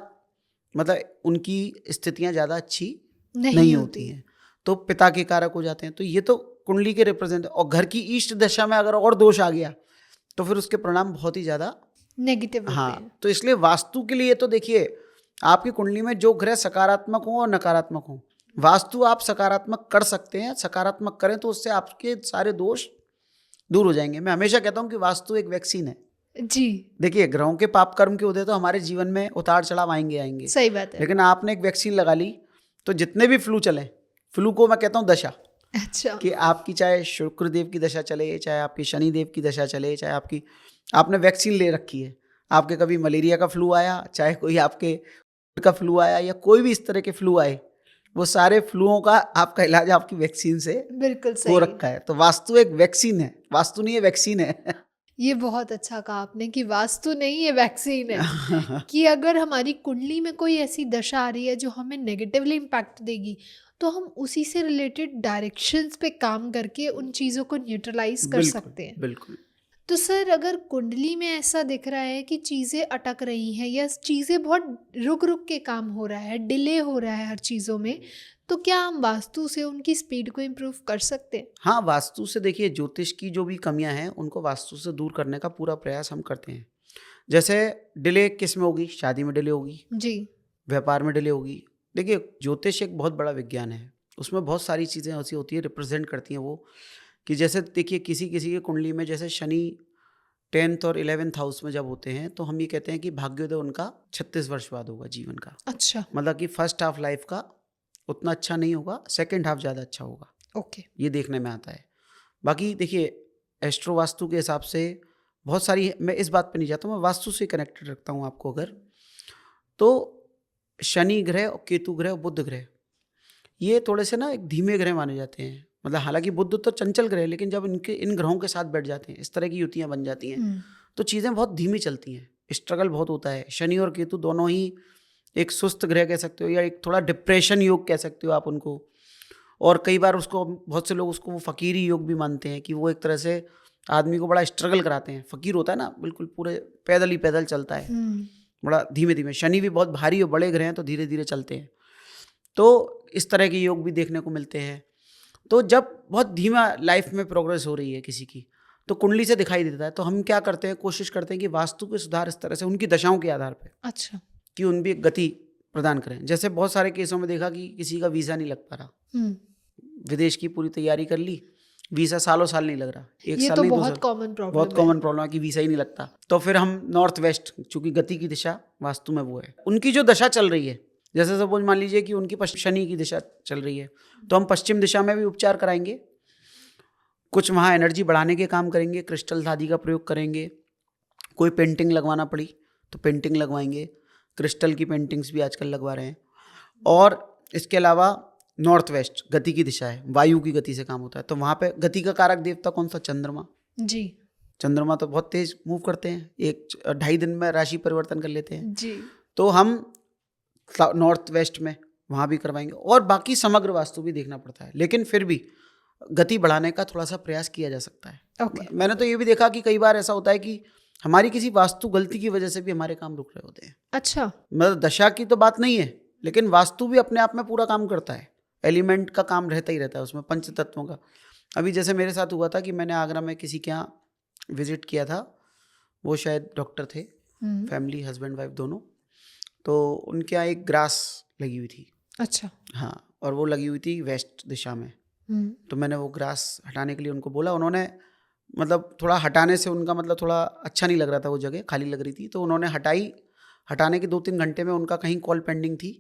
मतलब उनकी स्थितियां ज़्यादा अच्छी नहीं होती हैं, तो पिता के कारक हो जाते हैं। तो ये तो कुंडली के रिप्रेजेंट। और घर की ईस्ट दशा में अगर और दोष आ गया तो फिर उसके परिणाम बहुत ही ज़्यादा नेगेटिव होते हैं। तो इसलिए वास्तु के लिए तो देखिए आपकी कुंडली में जो ग्रह सकारात्मक हो और नकारात्मक हो, वास्तु आप सकारात्मक कर सकते हैं। सकारात्मक करें तो उससे आपके सारे दोष दूर हो जाएंगे। मैं हमेशा कहता हूँ कि वास्तु एक वैक्सीन है। जी, देखिए ग्रहों के पाप कर्म के उदय तो हमारे जीवन में उतार चढ़ाव आएंगे आएंगे, सही बात है। लेकिन आपने एक वैक्सीन लगा ली तो जितने भी फ्लू चले, फ्लू को मैं कहता हूँ दशा, अच्छा, कि आपकी चाहे शुक्र देव की दशा चले, चाहे आपकी शनि देव की दशा चले, चाहे आपकी, आपने वैक्सीन ले रखी है, आपके कभी मलेरिया का फ्लू आया, चाहे कोई आपके का फ्लू आया या कोई भी इस तरह के फ्लू आए, वो सारे फ्लूओं का आपका इलाज आपकी वैक्सीन से बिल्कुल हो सही। रखा है। तो वास्तु एक वैक्सीन है, वास्तु नहीं है वैक्सीन है। ये बहुत अच्छा कहा आपने कि वास्तु नहीं, ये वैक्सीन है। कि अगर हमारी कुंडली में कोई ऐसी दशा आ रही है जो हमें नेगेटिवली इम्पैक्ट देगी, तो हम उसी से रिलेटेड डायरेक्शंस पे काम करके उन चीज़ों को न्यूट्रलाइज कर बिल्कुल सकते हैं। बिल्कुल। तो सर, अगर कुंडली में ऐसा दिख रहा है कि चीज़ें अटक रही हैं या चीज़ें बहुत रुक रुक के काम हो रहा है, डिले हो रहा है हर चीज़ों में, तो क्या हम वास्तु से उनकी स्पीड को इम्प्रूव कर सकते हैं? हाँ, वास्तु से देखिए ज्योतिष की जो भी कमियां हैं उनको वास्तु से दूर करने का पूरा प्रयास हम करते हैं। जैसे डिले किस में होगी? शादी में डिले होगी, जी, व्यापार में डिले होगी। देखिए ज्योतिष एक बहुत बड़ा विज्ञान है, उसमें बहुत सारी चीज़ें ऐसी होती है, रिप्रेजेंट करती हैं वो, कि जैसे देखिए किसी किसी की कुंडली में जैसे शनि 10th और 11th हाउस में जब होते हैं तो हम ये कहते हैं कि भाग्योदय उनका 36 वर्ष बाद होगा जीवन का। अच्छा, मतलब कि फर्स्ट हाफ लाइफ का उतना अच्छा नहीं होगा, सेकंड हाफ ज़्यादा अच्छा होगा, ओके, ये देखने में आता है। बाकी देखिए एस्ट्रो वास्तु के हिसाब से बहुत सारी, मैं इस बात पे नहीं जाता, मैं वास्तु से कनेक्टेड रखता हूँ आपको। अगर तो शनि ग्रह और केतु ग्रह और बुध ग्रह, ये थोड़े से ना एक धीमे ग्रह माने जाते हैं। मतलब हालांकि बुध तो चंचल ग्रह है, लेकिन जब इनके इन ग्रहों के साथ बैठ जाते हैं, इस तरह की युतियाँ बन जाती हैं, तो चीज़ें बहुत धीमी चलती हैं, स्ट्रगल बहुत होता है। शनि और केतु दोनों ही एक सुस्त ग्रह कह सकते हो, या एक थोड़ा डिप्रेशन योग कह सकते हो आप उनको। और कई बार उसको बहुत से लोग उसको वो फकीरी योग भी मानते हैं, कि वो एक तरह से आदमी को बड़ा स्ट्रगल कराते हैं। फकीर होता है ना, बिल्कुल पूरे पैदल ही पैदल चलता है, बड़ा धीमे धीमे। शनि भी बहुत भारी और बड़े ग्रह हैं तो धीरे धीरे चलते हैं। तो इस तरह के योग भी देखने को मिलते हैं। तो जब बहुत धीमा लाइफ में प्रोग्रेस हो रही है किसी की, तो कुंडली से दिखाई देता है। तो हम क्या करते हैं, कोशिश करते हैं कि वास्तु के सुधार इस तरह से उनकी दशाओं के आधार पर, अच्छा, कि उन भी गति प्रदान करें। जैसे बहुत सारे केसों में देखा कि किसी का वीज़ा नहीं लग पा रहा, विदेश की पूरी तैयारी कर ली, वीज़ा सालों साल नहीं लग रहा, एक ये साल तो नहीं, 2 बहुत साल, कॉमन बहुत प्रॉब्लम है। कॉमन प्रॉब्लम है कि वीज़ा ही नहीं लगता। तो फिर हम नॉर्थ वेस्ट, चूंकि गति की दिशा वास्तु में वो है, उनकी जो दशा चल रही है, जैसे सपोज मान लीजिए कि उनकी शनि की दिशा चल रही है, तो हम पश्चिम दिशा में भी उपचार कराएंगे, कुछ वहाँ एनर्जी बढ़ाने के काम करेंगे, क्रिस्टल आदि का प्रयोग करेंगे। कोई पेंटिंग लगवाना पड़ी तो पेंटिंग लगवाएंगे, क्रिस्टल की पेंटिंग्स भी आजकल लगवा रहे हैं। और इसके अलावा नॉर्थ वेस्ट गति की दिशा है, वायु की गति से काम होता है, तो वहाँ पे गति का कारक देवता कौन सा? चंद्रमा। जी, चंद्रमा तो बहुत तेज मूव करते हैं, 1-2.5 दिन में राशि परिवर्तन कर लेते हैं। जी, तो हम नॉर्थ वेस्ट में वहाँ भी करवाएंगे। और बाकी समग्र वास्तु भी देखना पड़ता है, लेकिन फिर भी गति बढ़ाने का थोड़ा सा प्रयास किया जा सकता है। ओके, मैंने तो ये भी देखा कि कई बार ऐसा होता है कि हमारी किसी वास्तु गलती की वजह से भी हमारे काम रुक रहे होते हैं। अच्छा, मतलब दशा की तो बात नहीं है, लेकिन वास्तु भी अपने आप में पूरा काम करता है, एलिमेंट का काम रहता ही रहता है उसमें, पंच तत्वों का। अभी जैसे मेरे साथ हुआ था कि मैंने आगरा में किसी के यहाँ विजिट किया था, वो शायद डॉक्टर थे, फैमिली हस्बैंड वाइफ दोनों। तो उनके यहाँ एक ग्रास लगी हुई थी, अच्छा, हाँ, और वो लगी हुई थी वेस्ट दिशा में। तो मैंने वो ग्रास हटाने के लिए उनको बोला, उन्होंने मतलब थोड़ा हटाने से उनका मतलब थोड़ा अच्छा नहीं लग रहा था, वो जगह खाली लग रही थी, तो उन्होंने हटाई। हटाने के 2-3 घंटे में उनका कहीं कॉल पेंडिंग थी,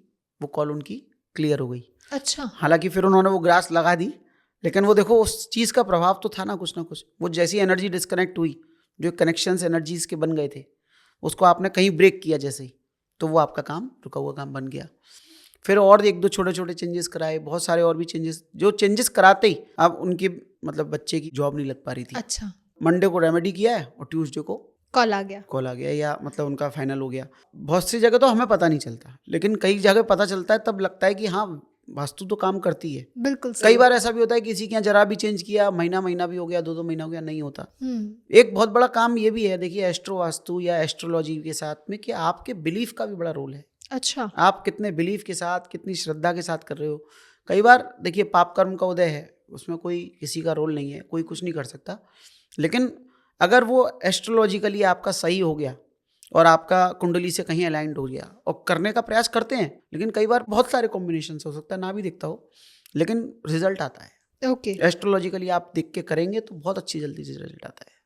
वो कॉल उनकी क्लियर हो गई। अच्छा, हालांकि फिर उन्होंने वो ग्रास लगा दी, लेकिन वो देखो उस चीज़ का प्रभाव तो था ना कुछ। वो जैसी एनर्जी डिस्कनेक्ट हुई, जो कनेक्शंस एनर्जीज के बन गए थे, उसको आपने कहीं ब्रेक किया जैसे ही, तो वो आपका काम, रुका हुआ काम बन गया। फिर और 1-2 छोटे छोटे चेंजेस कराए, बहुत सारे और भी चेंजेस, जो चेंजेस कराते ही अब उनकी मतलब बच्चे की जॉब नहीं लग पा रही थी। अच्छा, मंडे को रेमेडी किया है और ट्यूसडे को कॉल आ गया। कॉल आ गया, या मतलब उनका फाइनल हो गया। बहुत सी जगह तो हमें पता नहीं चलता, लेकिन कई जगह पता चलता है, तब लगता है कि हाँ वास्तु तो काम करती है। बिल्कुल कई सही। बार ऐसा भी होता है किसी के यहाँ जरा भी चेंज किया, महीना भी हो गया, 2-2 महीना हो गया, नहीं होता। एक बहुत बड़ा काम ये भी है, देखिए एस्ट्रो वास्तु या एस्ट्रोलॉजी के साथ में, कि आपके बिलीफ का भी बड़ा रोल है। अच्छा, आप कितने बिलीफ के साथ, कितनी श्रद्धा के साथ कर रहे हो। कई बार देखिए पाप कर्म का उदय है, उसमें कोई किसी का रोल नहीं है, कोई कुछ नहीं कर सकता। लेकिन अगर वो एस्ट्रोलॉजिकली आपका सही हो गया और आपका कुंडली से कहीं अलाइंड हो गया, और करने का प्रयास करते हैं, लेकिन कई बार बहुत सारे कॉम्बिनेशन हो सकता है, ना भी दिखता हो, लेकिन रिजल्ट आता है। ओके। एस्ट्रोलॉजिकली आप देख के करेंगे तो बहुत अच्छी जल्दी से रिजल्ट आता है।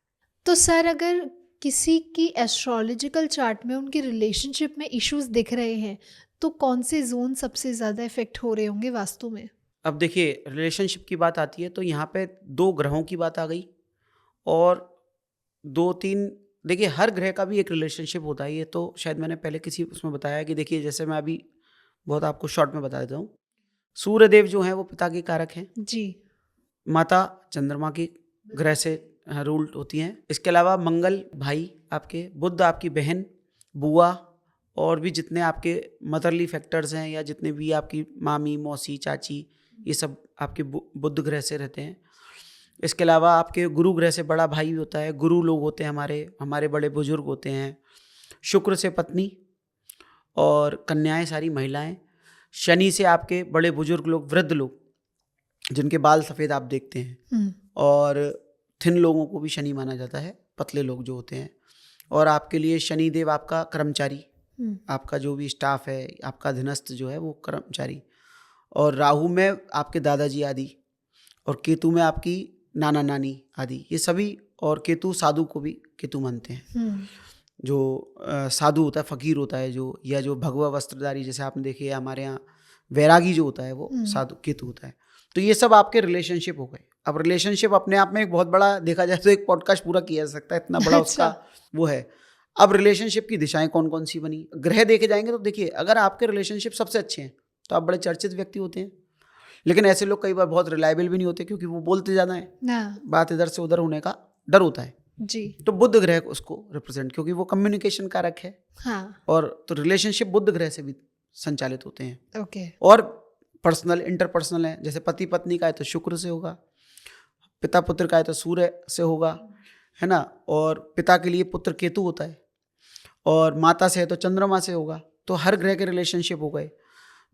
तो सर, अगर किसी की एस्ट्रोलॉजिकल चार्ट में उनकी रिलेशनशिप में इश्यूज दिख रहे हैं, तो कौन से जोन सबसे ज़्यादा इफेक्ट हो रहे होंगे वास्तु में? अब देखिए, रिलेशनशिप की बात आती है तो यहाँ पे 2 ग्रहों की बात आ गई और 2-3, देखिए हर ग्रह का भी एक रिलेशनशिप होता है। ये तो शायद मैंने पहले किसी उसमें बताया कि देखिए, जैसे मैं अभी बहुत आपको शॉर्ट में बता देता हूँ। सूर्य देव जो हैं वो पिता के कारक हैं। जी। माता चंद्रमा की ग्रह से रूल होती हैं। इसके अलावा मंगल भाई आपके, बुध आपकी बहन, बुआ, और भी जितने आपके मदरली फैक्टर्स हैं या जितने भी आपकी मामी, मौसी, चाची, ये सब आपके बुध ग्रह से रहते हैं। इसके अलावा आपके गुरु ग्रह से बड़ा भाई होता है, गुरु लोग होते हैं हमारे बड़े बुजुर्ग होते हैं। शुक्र से पत्नी और कन्याएं, सारी महिलाएं। शनि से आपके बड़े बुजुर्ग लोग, वृद्ध लोग जिनके बाल सफ़ेद आप देखते हैं। और थिन लोगों को भी शनि माना जाता है, पतले लोग जो होते हैं। और आपके लिए शनि देव आपका कर्मचारी, आपका जो भी स्टाफ है, आपका अधीनस्थ जो है वो कर्मचारी। और राहु में आपके दादाजी आदि, और केतु में आपकी नाना नानी आदि, ये सभी। और केतु साधु को भी केतु मानते हैं। जो साधु होता है, फकीर होता है जो, या जो भगवा वस्त्रधारी, जैसे आपने देखे हमारे यहाँ वैरागी जो होता है वो साधु केतु होता है। तो ये सब आपके रिलेशनशिप हो गए। अब रिलेशनशिप अपने आप में एक बहुत बड़ा, देखा जाए तो एक पॉडकास्ट पूरा किया जा सकता है, इतना बड़ा उसका वो है। अब रिलेशनशिप की दिशाएं कौन कौन सी बनी, ग्रह देखे जाएंगे तो देखिए, अगर आपके रिलेशनशिप सबसे अच्छे हैं तो आप बड़े चर्चित व्यक्ति होते हैं। लेकिन ऐसे लोग कई बार बहुत रिलायबल भी नहीं होते, क्योंकि वो बोलते ज़्यादा हैं, बात इधर से उधर होने का डर होता है जी। तो बुध ग्रह उसको रिप्रेजेंट, क्योंकि वो कम्युनिकेशन कारक है। हाँ। और तो रिलेशनशिप बुध ग्रह से भी संचालित होते हैं। ओके। और पर्सनल, इंटरपर्सनल है, जैसे पति पत्नी का है तो शुक्र से होगा, पिता पुत्र का है तो सूर्य से होगा, है ना। और पिता के लिए पुत्र केतु होता है, और माता से है तो चंद्रमा से होगा। तो हर ग्रह के रिलेशनशिप हो गए।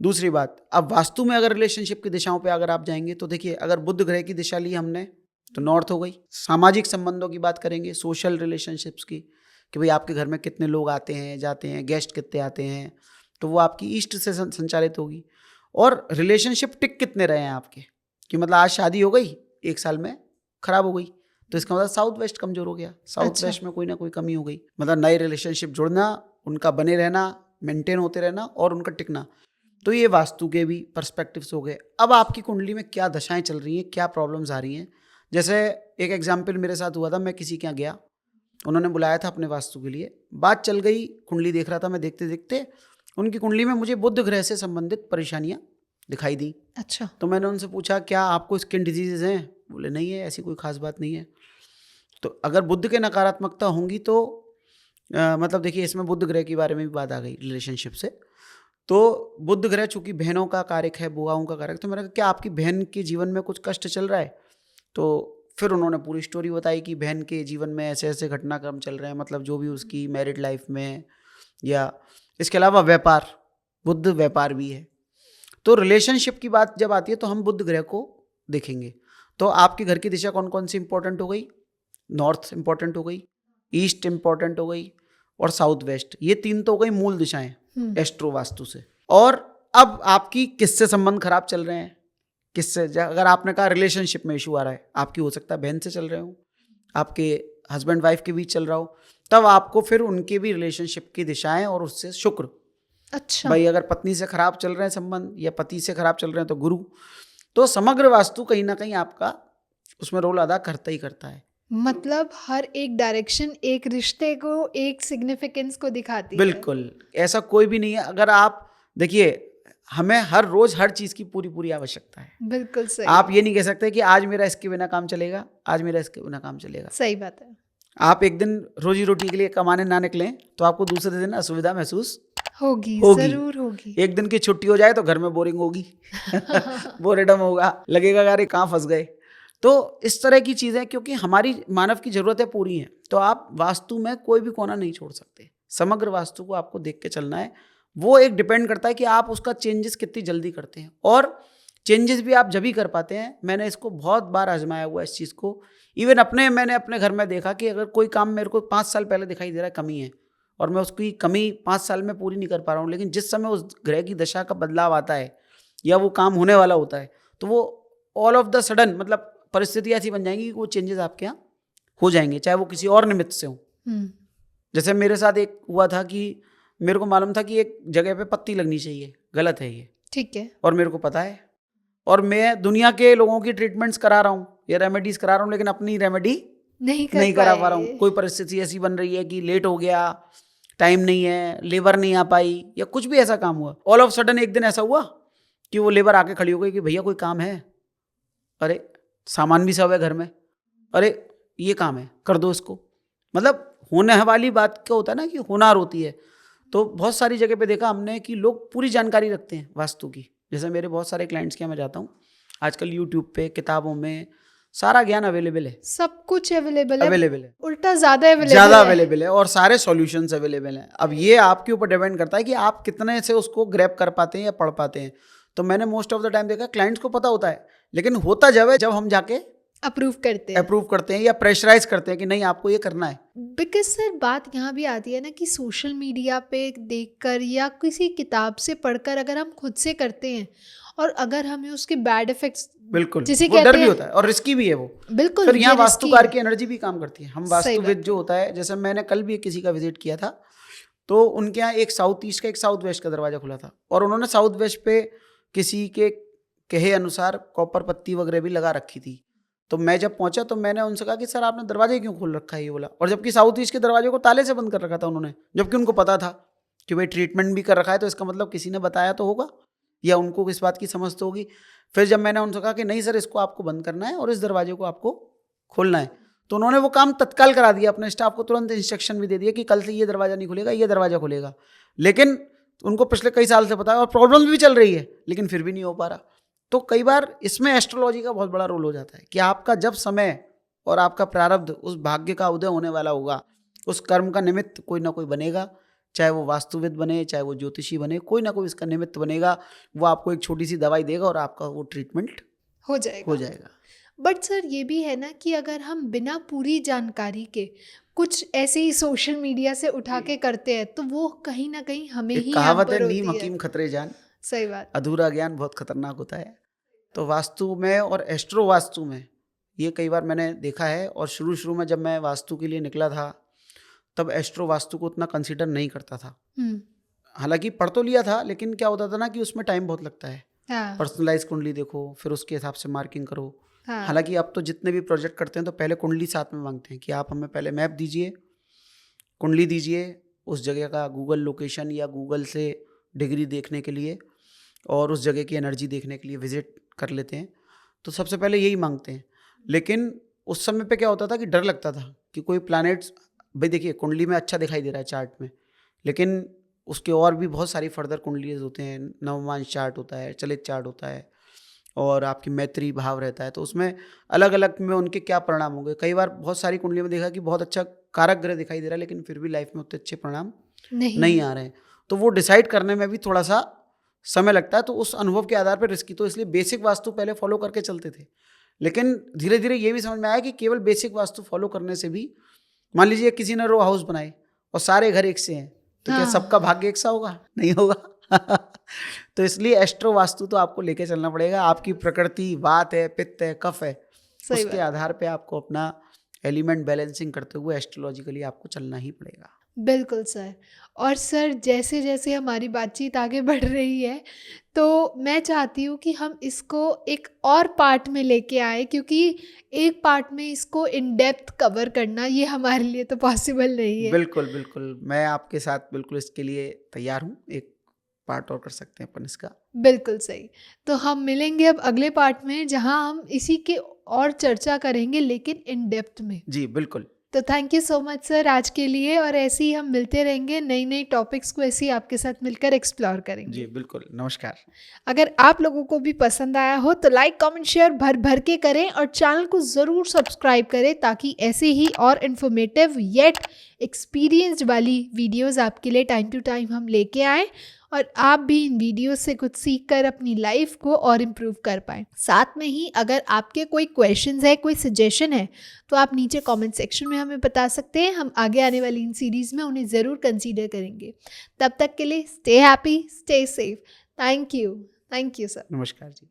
दूसरी बात, अब वास्तु में अगर रिलेशनशिप की दिशाओं पे अगर आप जाएंगे तो देखिए, अगर बुध ग्रह की दिशा ली हमने तो नॉर्थ हो गई। सामाजिक संबंधों की बात करेंगे, सोशल रिलेशनशिप्स की, कि भाई आपके घर में कितने लोग आते हैं जाते हैं, गेस्ट कितने आते हैं, तो वो आपकी ईस्ट से संचालित होगी। और रिलेशनशिप टिक कितने रहे हैं आपके, कि मतलब आज शादी हो गई, 1 साल में खराब हो गई, तो इसका मतलब साउथ वेस्ट कमजोर हो गया, साउथ वेस्ट में कोई ना कोई कमी हो गई। मतलब नए रिलेशनशिप जुड़ना, उनका बने रहना, मेंटेन होते रहना और उनका टिकना। तो ये वास्तु के भी पर्सपेक्टिव्स हो गए। अब आपकी कुंडली में क्या दशाएं चल रही हैं, क्या प्रॉब्लम्स आ रही हैं। जैसे एक एग्जाम्पल मेरे साथ हुआ था, मैं किसी के यहाँ गया, उन्होंने बुलाया था अपने वास्तु के लिए, बात चल गई, कुंडली देख रहा था मैं, देखते देखते उनकी कुंडली में मुझे बुध ग्रह से संबंधित परेशानियां दिखाई दी। अच्छा। तो मैंने उनसे पूछा, क्या आपको स्किन डिजीजेज हैं? बोले नहीं है, ऐसी कोई खास बात नहीं है। तो अगर बुध के नकारात्मकता होंगी तो मतलब देखिए, इसमें बुध ग्रह के बारे में भी बात आ गई रिलेशनशिप से। तो बुध ग्रह चूंकि बहनों का कारक है, बुआओं का कारक, तो मैंने कहा क्या आपकी बहन के जीवन में कुछ कष्ट चल रहा है? तो फिर उन्होंने पूरी स्टोरी बताई कि बहन के जीवन में ऐसे ऐसे घटनाक्रम चल रहे हैं, मतलब जो भी उसकी मैरिड लाइफ में, या इसके अलावा व्यापार, बुध व्यापार भी है। तो रिलेशनशिप की बात जब आती है तो हम बुध ग्रह को देखेंगे। तो आपके घर की दिशा कौन कौन सी इंपॉर्टेंट हो गई? नॉर्थ इंपॉर्टेंट हो गई, ईस्ट इंपॉर्टेंट हो गई, और साउथ वेस्ट। ये 3 तो हो गई मूल दिशाएं एस्ट्रो वास्तु से। और अब आपकी किससे संबंध खराब चल रहे हैं, किससे, अगर आपने कहा रिलेशनशिप में इशू आ रहा है, आपकी हो सकता है बहन से चल रहे हो, आपके हस्बैंड वाइफ के बीच चल रहा हो, तब आपको फिर उनके भी रिलेशनशिप की दिशाएं, और उससे शुक्र। अच्छा। भाई अगर पत्नी से खराब चल रहे हैं संबंध, या पति से खराब चल रहे हैं, तो गुरु। तो समग्र वास्तु कहीं ना कहीं आपका उसमें रोल अदा करता ही करता है। मतलब हर एक डायरेक्शन एक रिश्ते को, एक सिग्निफिकेंस को दिखाती है। बिल्कुल, ऐसा कोई भी नहीं है। अगर आप देखिए, हमें हर रोज हर चीज की पूरी पूरी आवश्यकता है। बिल्कुल सही। आप ये नहीं कह सकते कि आज मेरा इसके बिना काम चलेगा, आज मेरा इसके बिना काम चलेगा। सही बात है। आप एक दिन रोजी रोटी के लिए कमाने ना निकलें तो आपको दूसरे दिन असुविधा महसूस होगी। जरूर होगी। एक दिन की छुट्टी हो जाए तो घर में बोरिंग होगी बोरेडम होगा, लगेगा यार कहाँ फंस गए। तो इस तरह की चीज़ें, क्योंकि हमारी मानव की ज़रूरतें पूरी हैं, तो आप वास्तु में कोई भी कोना नहीं छोड़ सकते। समग्र वास्तु को आपको देख के चलना है। वो एक डिपेंड करता है कि आप उसका चेंजेस कितनी जल्दी करते हैं, और चेंजेस भी आप जब ही कर पाते हैं। मैंने इसको बहुत बार आजमाया हुआ इस चीज़ को। इवन मैंने अपने घर में देखा कि अगर कोई काम मेरे को 5 साल पहले दिखाई दे रहा है कमी है, और मैं उसकी कमी 5 साल में पूरी नहीं कर पा रहा हूँ, लेकिन जिस समय उस ग्रह की दशा का बदलाव आता है या वो काम होने वाला होता है, तो वो ऑल ऑफ द सडन, मतलब परिस्थिति ऐसी बन जाएंगी कि वो चेंजेस आपके यहाँ हो जाएंगे, चाहे वो किसी और निमित्त से हो। जैसे मेरे साथ एक हुआ था कि मेरे को मालूम था कि एक जगह पे पत्ती लगनी चाहिए, गलत है ये, ठीक है। और मेरे को पता है, और मैं दुनिया के लोगों की ट्रीटमेंट्स करा रहा हूँ या रेमेडीज करा रहा हूँ, लेकिन अपनी रेमेडी नहीं करा पा रहा हूँ। कोई परिस्थिति ऐसी बन रही है कि लेट हो गया, टाइम नहीं है, लेबर नहीं आ पाई, या कुछ भी ऐसा काम हुआ, ऑल ऑफ सडन एक दिन ऐसा हुआ कि वो लेबर आके खड़ी हो गई कि भैया कोई काम है, अरे सामान भी सब है घर में, अरे ये काम है कर दो इसको। मतलब होने वाली बात क्या होता है ना कि होनार होती है। तो बहुत सारी जगह पे देखा हमने कि लोग पूरी जानकारी रखते हैं वास्तु की। जैसे मेरे बहुत सारे क्लाइंट्स के यहाँ मैं जाता हूँ, आजकल यूट्यूब पे, किताबों में सारा ज्ञान अवेलेबल है, सब कुछ अवेलेबल है, उल्टा ज़्यादा अवेलेबल है, और सारे सॉल्यूशंस अवेलेबल हैं। अब ये आपके ऊपर डिपेंड करता है कि आप कितने से उसको ग्रैब कर पाते हैं या पढ़ पाते हैं। तो मैंने मोस्ट ऑफ द टाइम देखा क्लाइंट्स को पता होता है, लेकिन होता जब हम जाके अप्रूव करते हैं या प्रेशराइज करते हैं कि नहीं आपको ये करना है। बिकॉज सर बात यहाँ भी आती है ना कि सोशल मीडिया पे देखकर या किसी किताब से पढ़कर अगर हम खुद से करते हैं और अगर हमें उसके बैड इफेक्ट्स, बिल्कुल, जिसे वो डर भी होता है और रिस्की भी है वो। बिल्कुल, फिर यहाँ वास्तुकार की एनर्जी भी काम करती है। हम वास्तुविद जो होता है, जैसे मैंने कल भी किसी का विजिट किया था, तो उनके यहाँ एक साउथ ईस्ट का एक साउथ वेस्ट का दरवाजा खुला था, और उन्होंने साउथ वेस्ट पे किसी के कहे अनुसार कॉपर पत्ती वगैरह भी लगा रखी थी। तो मैं जब पहुंचा तो मैंने उनसे कहा कि सर आपने दरवाजे क्यों खोल रखा है, ये बोला। और जबकि साउथ ईस्ट के दरवाजे को ताले से बंद कर रखा था उन्होंने, जबकि उनको पता था कि भाई ट्रीटमेंट भी कर रखा है, तो इसका मतलब किसी ने बताया तो होगा या उनको इस बात की समझ तो होगी। फिर जब मैंने उनसे कहा कि नहीं सर इसको आपको बंद करना है और इस दरवाजे को आपको खोलना है, तो उन्होंने वो काम तत्काल करा दिया। अपने स्टाफ को तुरंत इंस्ट्रक्शन भी दे दिया कि कल से ये दरवाजा नहीं खुलेगा, ये दरवाजा खुलेगा। लेकिन उनको पिछले कई साल से पता है और प्रॉब्लम भी चल रही है, लेकिन फिर भी नहीं हो पा रहा। तो कई बार इसमें एस्ट्रोलॉजी का बहुत बड़ा रोल हो जाता है कि आपका जब समय और आपका प्रारब्ध उस भाग्य का उदय होने वाला होगा, उस कर्म का निमित्त कोई ना कोई बनेगा, चाहे वो वास्तुविद बने, चाहे वो ज्योतिषी बने, कोई ना कोई इसका निमित्त बनेगा। वो आपको एक छोटी सी दवाई देगा और आपका वो ट्रीटमेंट हो जाएगा। बट सर ये भी है ना कि अगर हम बिना पूरी जानकारी के कुछ ऐसे ही सोशल मीडिया से उठा के करते हैं तो वो कहीं ना कहीं हमें ही कहावत है, नीम हकीम खतरे जान। सही बात। अधूरा ज्ञान बहुत खतरनाक होता है। तो वास्तु में और एस्ट्रो वास्तु में ये कई बार मैंने देखा है। और शुरू में जब मैं वास्तु के लिए निकला था तब एस्ट्रो वास्तु को उतना कंसीडर नहीं करता था। हालांकि पढ़ तो लिया था, लेकिन क्या होता था ना कि उसमें टाइम बहुत लगता है। पर्सनलाइज कुंडली देखो, फिर उसके हिसाब से मार्किंग करो। हालांकि अब तो जितने भी प्रोजेक्ट करते हैं तो पहले कुंडली साथ में मांगते हैं कि आप हमें पहले मैप दीजिए, कुंडली दीजिए, उस जगह का गूगल लोकेशन या गूगल से डिग्री देखने के लिए और उस जगह की एनर्जी देखने के लिए विजिट कर लेते हैं। तो सबसे पहले यही मांगते हैं। लेकिन उस समय पे क्या होता था कि डर लगता था कि कोई प्लैनेट्स, भाई देखिए कुंडली में अच्छा दिखाई दे रहा है चार्ट में, लेकिन उसके और भी बहुत सारी फर्दर कुंडलीज होते हैं। नवमांश चार्ट होता है, चलित चार्ट होता है, और आपकी मैत्री भाव रहता है। तो उसमें अलग अलग में उनके क्या परिणाम होंगे। कई बार बहुत सारी कुंडली में देखा कि बहुत अच्छा कारक ग्रह दिखाई दे रहा है, लेकिन फिर भी लाइफ में उतने अच्छे परिणाम नहीं आ रहे हैं। तो वो डिसाइड करने में भी थोड़ा सा समय लगता है। तो उस अनुभव के आधार पर रिस्की, तो इसलिए बेसिक वास्तु पहले फॉलो करके चलते थे। लेकिन धीरे धीरे ये भी समझ में आया कि केवल बेसिक वास्तु फॉलो करने से भी, मान लीजिए किसी ने रो हाउस बनाए और सारे घर एक से हैं, तो क्या सबका भाग्य एक सा होगा? नहीं होगा। तो इसलिए एस्ट्रो वास्तु तो आपको लेके चलना पड़ेगा। आपकी प्रकृति वात है, पित्त है, कफ है, उसके आधार पे आपको अपना एलिमेंट बैलेंसिंग करते हुए एस्ट्रोलॉजिकली आपको चलना ही पड़ेगा। बिल्कुल सर। और सर जैसे जैसे हमारी बातचीत आगे बढ़ रही है तो मैं चाहती हूँ कि हम इसको एक और पार्ट में लेके आए, क्योंकि एक पार्ट में इसको इन डेप्थ कवर करना ये हमारे लिए तो पॉसिबल नहीं है। बिल्कुल बिल्कुल, मैं आपके साथ बिल्कुल इसके लिए तैयार हूँ। एक पार्ट और कर सकते हैं अपन इसका। बिल्कुल सही। तो हम मिलेंगे अब अगले पार्ट में जहाँ हम इसी के और चर्चा करेंगे, लेकिन इन डेप्थ में। जी बिल्कुल। तो thank you so much sir आज के लिए, और ऐसे ही हम मिलते रहेंगे, नई नई टॉपिक्स को ऐसे ही आपके साथ मिलकर एक्सप्लोर करेंगे। जी बिल्कुल, नमस्कार। अगर आप लोगों को भी पसंद आया हो तो लाइक कमेंट शेयर भर भर के करें और चैनल को ज़रूर सब्सक्राइब करें, ताकि ऐसे ही और इन्फॉर्मेटिव येट एक्सपीरियंस्ड वाली वीडियोस आपके लिए टाइम टू टाइम हम लेके आएँ और आप भी इन वीडियो से कुछ सीख कर अपनी लाइफ को और इम्प्रूव कर पाएँ। साथ में ही अगर आपके कोई क्वेश्चंस है, कोई सजेशन है, तो आप नीचे कमेंट सेक्शन में हमें बता सकते हैं। हम आगे आने वाली इन सीरीज़ में उन्हें ज़रूर कंसीडर करेंगे। तब तक के लिए stay happy, stay safe. Thank you sir. नमस्कार जी।